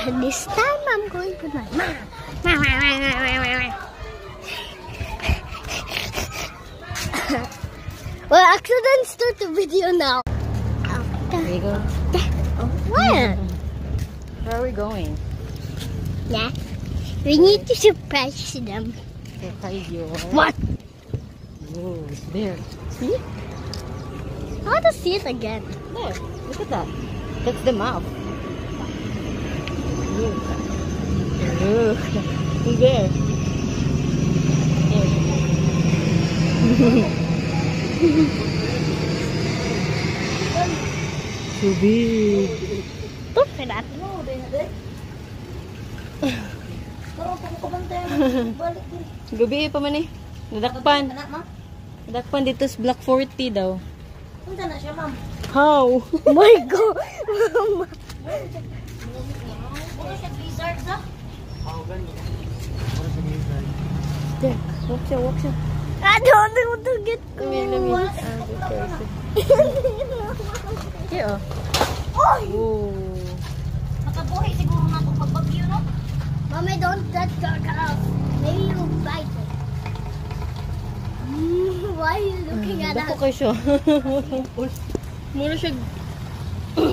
This time I'm going to my well, accident start the video now. There you go. Where? Where are we going? Yeah. We need to surprise them. Surprise you. What? Whoa, it's there. See? I want to see it again. There. Look at that. That's the mouth. Look. Look. Look there. Too big. Look for that. Gabi pa man eh. Nadakpan. Nadakpan dito sa Block 40 daw. Punta na siya, ma'am. How? Oh my God. Mama. Puro siya blizzard, ha? There. Walk siya, walk siya. I don't want to get Lamin. Here, oh. Oy! Whoa. Makabuhay siguro na itong pagbagyo, no? Mommy, don't touch your cup. Maybe you'll bite it. Why are you looking at Dako us? kayo siya. Mura siya